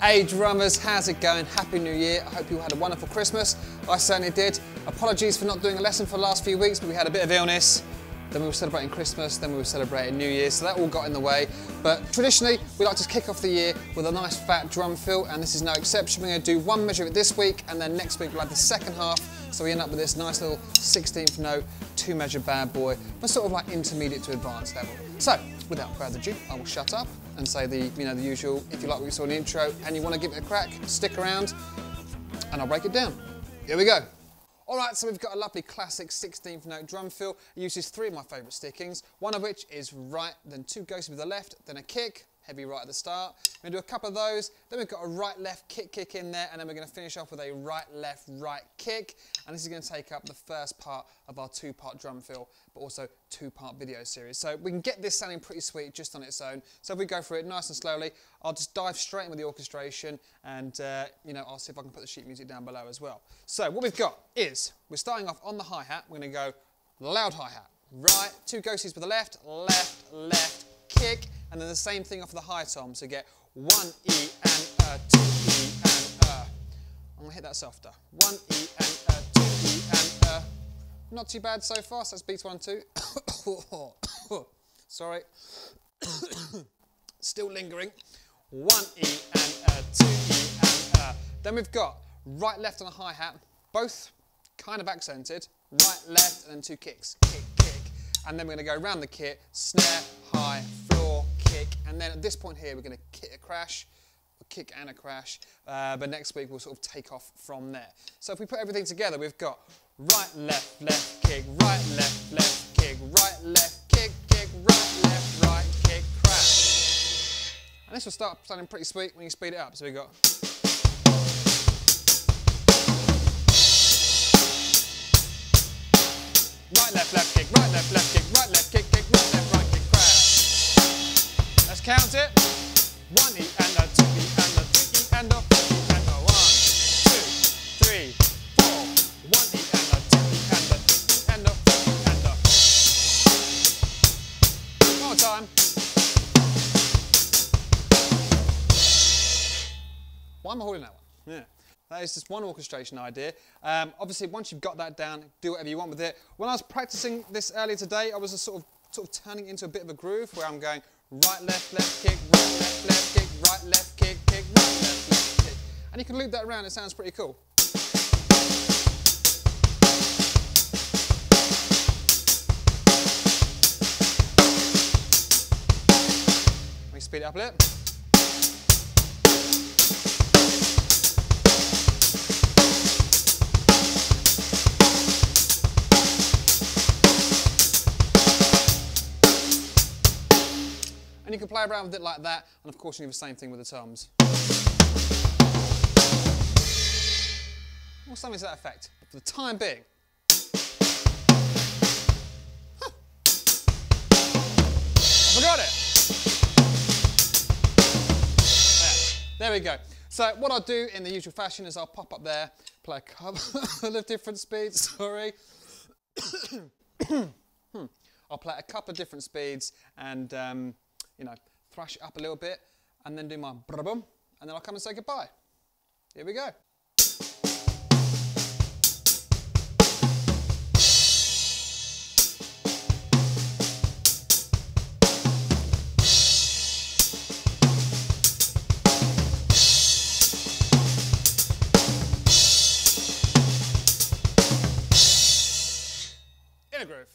Hey drummers, how's it going? Happy New Year. I hope you all had a wonderful Christmas. I certainly did. Apologies for not doing a lesson for the last few weeks, but we had a bit of illness. Then we were celebrating Christmas, then we were celebrating New Year, so that all got in the way. But traditionally, we like to kick off the year with a nice fat drum fill, and this is no exception. We're going to do one measure of it this week, and then next week we'll have the second half, so we end up with this nice little 16th note, 2-measure bad boy, but sort of like intermediate to advanced level. So, without further ado, I will shut up and say the usual, if you like what you saw in the intro and you want to give it a crack, stick around, and I'll break it down. Here we go. Alright, so we've got a lovely classic 16th note drum fill. It uses 3 of my favourite stickings, one of which is right, then 2 ghosties with the left, then a kick, heavy right at the start. We're going to do a couple of those, then we've got a right-left kick in there, and then we're going to finish off with a right-left right kick. And this is going to take up the first part of our 2-part drum fill, but also 2-part video series. So we can get this sounding pretty sweet just on its own. So if we go through it nice and slowly, I'll just dive straight in with the orchestration, and I'll see if I can put the sheet music down below as well. So what we've got is, we're starting off on the hi-hat. We're going to go loud hi-hat, right, 2 ghosties with the left, left, left, kick, and then the same thing off the high tom, so get 1 E and 2 E and I'm going to hit that softer. 1 E and 2 E and Not too bad so far, so that's beats 1 2. Sorry. Still lingering. 1 E and 2 E and Then we've got right, left on a hi-hat, both kind of accented. Right, left, and then 2 kicks. Kick, kick. And then we're going to go around the kit, snare, high, floor, kick, and then at this point here we're going to kick a crash, a kick and a crash, but next week we'll sort of take off from there. So if we put everything together, we've got right, left, left, kick, right, left, kick, right, left, kick, kick, right, kick, crash. And this will start sounding pretty sweet when you speed it up. So we've got right, left, kick, right, left, kick, right, left, kick, kick, right, kick, crash. Let's count it. 1 E and a 2 E and a 3 E and a 4 E and a 1, 2, 3, 4. 1 E and a 2 E and a 3 E and a 4 E and a. One more time. Why am I holding that one? Yeah. That is just one orchestration idea. Obviously, once you've got that down, do whatever you want with it. When I was practicing this earlier today, I was just sort of turning it into a bit of a groove where I'm going right, left, kick, right, left, kick, right, left, kick, kick, right, left, kick. And you can loop that around, it sounds pretty cool. Let me speed it up a little. And you can play around with it like that, and of course you do the same thing with the toms. Or something to that effect. But for the time being, I forgot it. There we go. So what I'll do in the usual fashion is I'll pop up there, play a couple of different speeds, sorry. I'll play a couple of different speeds and thrash it up a little bit, and then do my brabum, and then I'll come and say goodbye. Here we go. In a groove.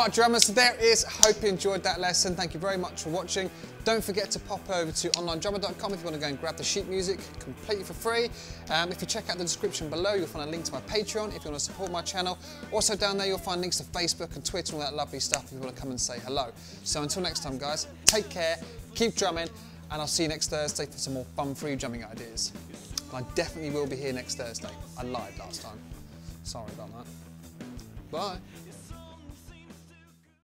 Alright drummers, so there it is. Hope you enjoyed that lesson. Thank you very much for watching. Don't forget to pop over to onlinedrummer.com if you want to go and grab the sheet music completely for free. If you check out the description below, you'll find a link to my Patreon if you want to support my channel. Also down there you'll find links to Facebook and Twitter and all that lovely stuff if you want to come and say hello. So until next time guys, take care, keep drumming, and I'll see you next Thursday for some more fun-free drumming ideas. And I definitely will be here next Thursday. I lied last time. Sorry about that. Bye.